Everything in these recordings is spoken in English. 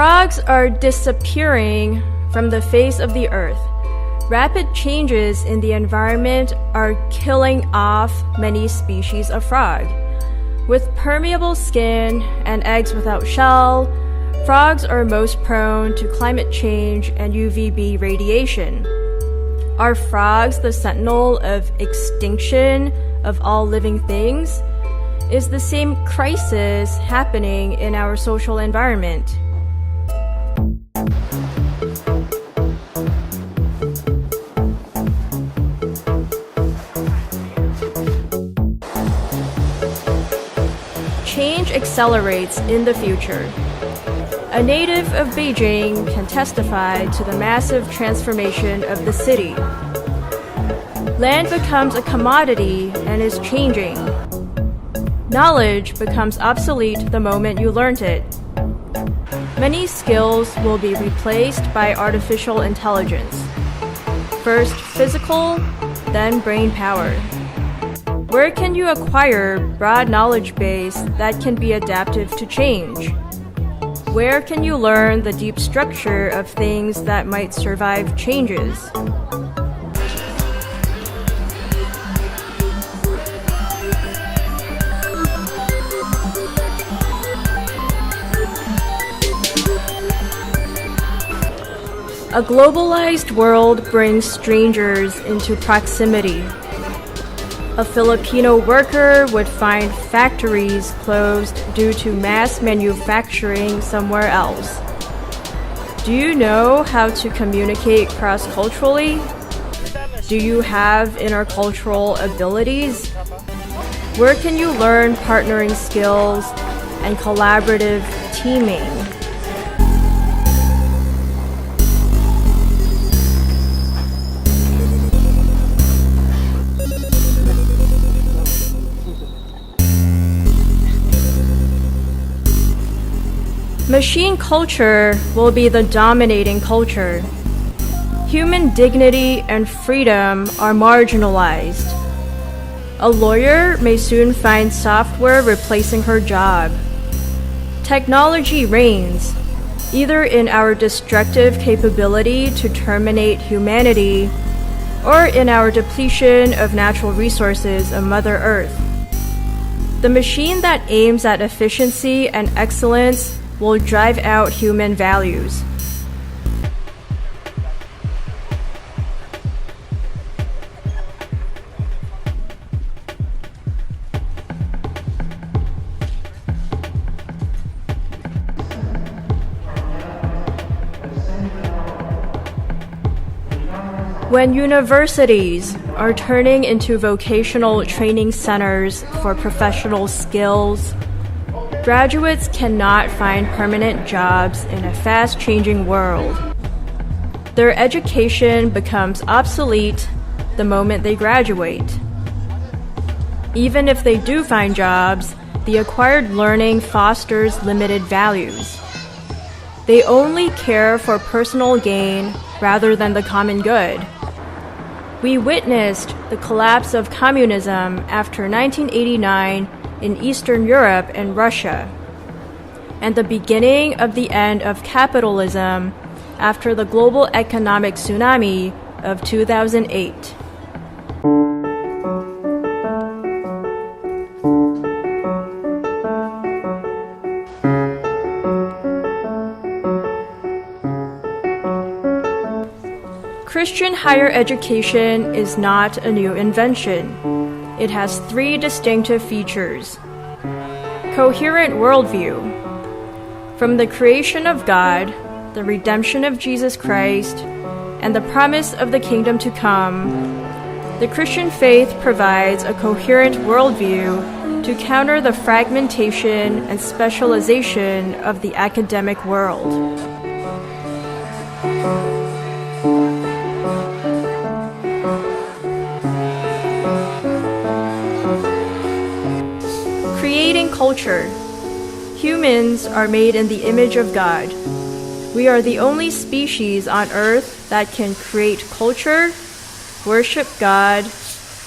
Frogs are disappearing from the face of the earth. Rapid changes in the environment are killing off many species of frog. With permeable skin and eggs without shell, frogs are most prone to climate change and UVB radiation. Are frogs the sentinel of extinction of all living things? Is the same crisis happening in our social environment? Change accelerates in the future. A native of Beijing can testify to the massive transformation of the city. Land becomes a commodity and is changing. Knowledge becomes obsolete the moment you learned it. Many skills will be replaced by artificial intelligence. First physical, then brain power. Where can you acquire broad knowledge base that can be adaptive to change? Where can you learn the deep structure of things that might survive changes? A globalized world brings strangers into proximity. A Filipino worker would find factories closed due to mass manufacturing somewhere else. Do you know how to communicate cross-culturally? Do you have intercultural abilities? Where can you learn partnering skills and collaborative teaming? Machine culture will be the dominating culture. Human dignity and freedom are marginalized. A lawyer may soon find software replacing her job. Technology reigns, either in our destructive capability to terminate humanity or in our depletion of natural resources of Mother Earth. The machine that aims at efficiency and excellence will drive out human values. When universities are turning into vocational training centers for professional skills, graduates cannot find permanent jobs in a fast-changing world. Their education becomes obsolete the moment they graduate. Even if they do find jobs, the acquired learning fosters limited values. They only care for personal gain rather than the common good. We witnessed the collapse of communism after 1989 in Eastern Europe and Russia, and the beginning of the end of capitalism after the global economic tsunami of 2008. Christian higher education is not a new invention. It has three distinctive features. Coherent worldview. From the creation of God, the redemption of Jesus Christ, and the promise of the kingdom to come, the Christian faith provides a coherent worldview to counter the fragmentation and specialization of the academic world. Creating culture. Humans are made in the image of God. We are the only species on Earth that can create culture, worship God,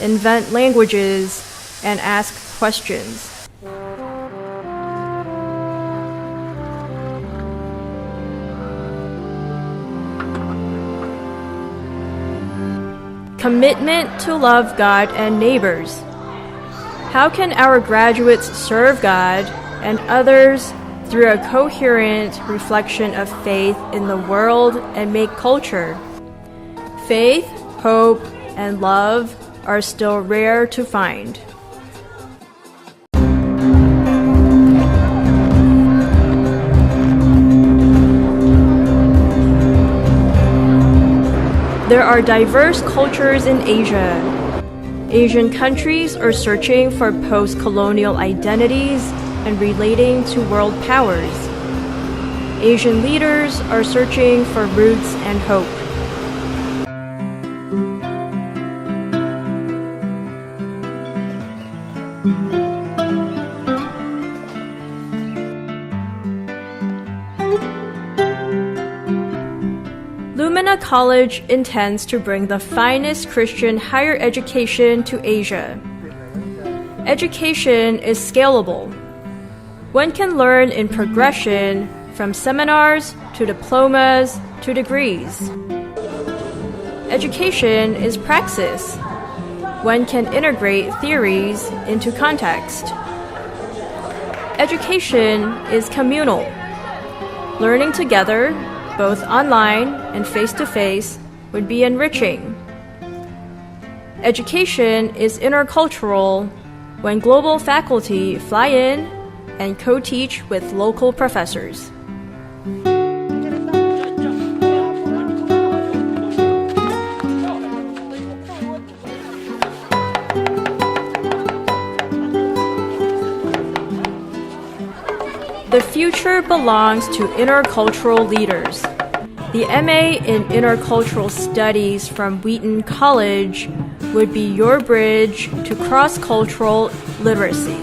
invent languages, and ask questions. commitment to love God and neighbors. How can our graduates serve God and others through a coherent reflection of faith in the world and make culture? Faith, hope, and love are still rare to find. There are diverse cultures in Asia. Asian countries are searching for post-colonial identities and relating to world powers. Asian leaders are searching for roots and hope. Lumina College intends to bring the finest Christian higher education to Asia. Education is scalable. One can learn in progression from seminars to diplomas to degrees. Education is praxis. One can integrate theories into context. Education is communal. Learning together, both online and face-to-face, would be enriching. Education is intercultural when global faculty fly in and co-teach with local professors. The future belongs to intercultural leaders. The MA in Intercultural Studies from Wheaton College would be your bridge to cross-cultural literacy.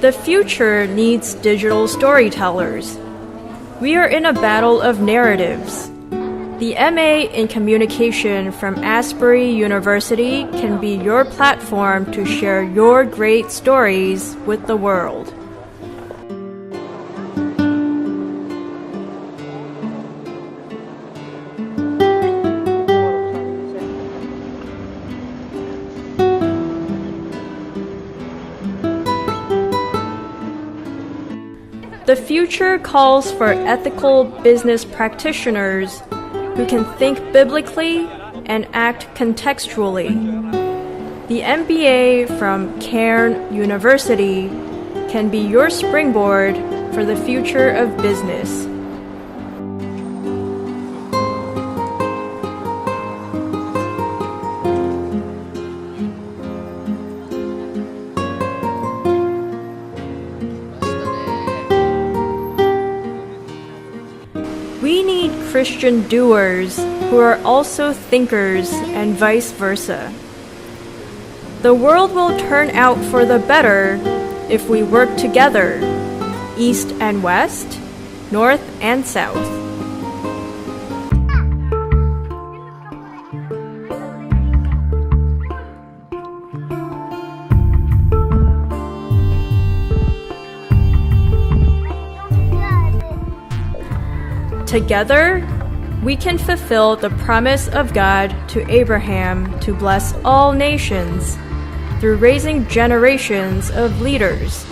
The future needs digital storytellers. We are in a battle of narratives. The MA in Communication from Asbury University can be your platform to share your great stories with the world. The future calls for ethical business practitioners who can think biblically and act contextually. The MBA from Cairn University can be your springboard for the future of business. We need Christian doers who are also thinkers and vice versa. The world will turn out for the better if we work together, east and west, north and south. Together, we can fulfill the promise of God to Abraham to bless all nations through raising generations of leaders.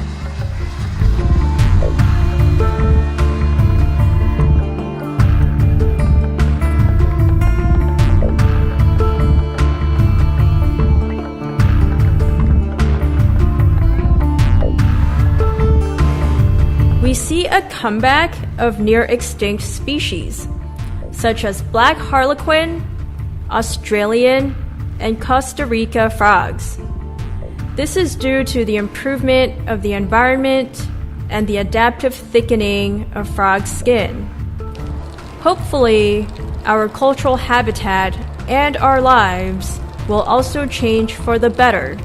We see a comeback of near-extinct species, such as black harlequin, Australian, and Costa Rica frogs. This is due to the improvement of the environment and the adaptive thickening of frog skin. Hopefully, our cultural habitat and our lives will also change for the better.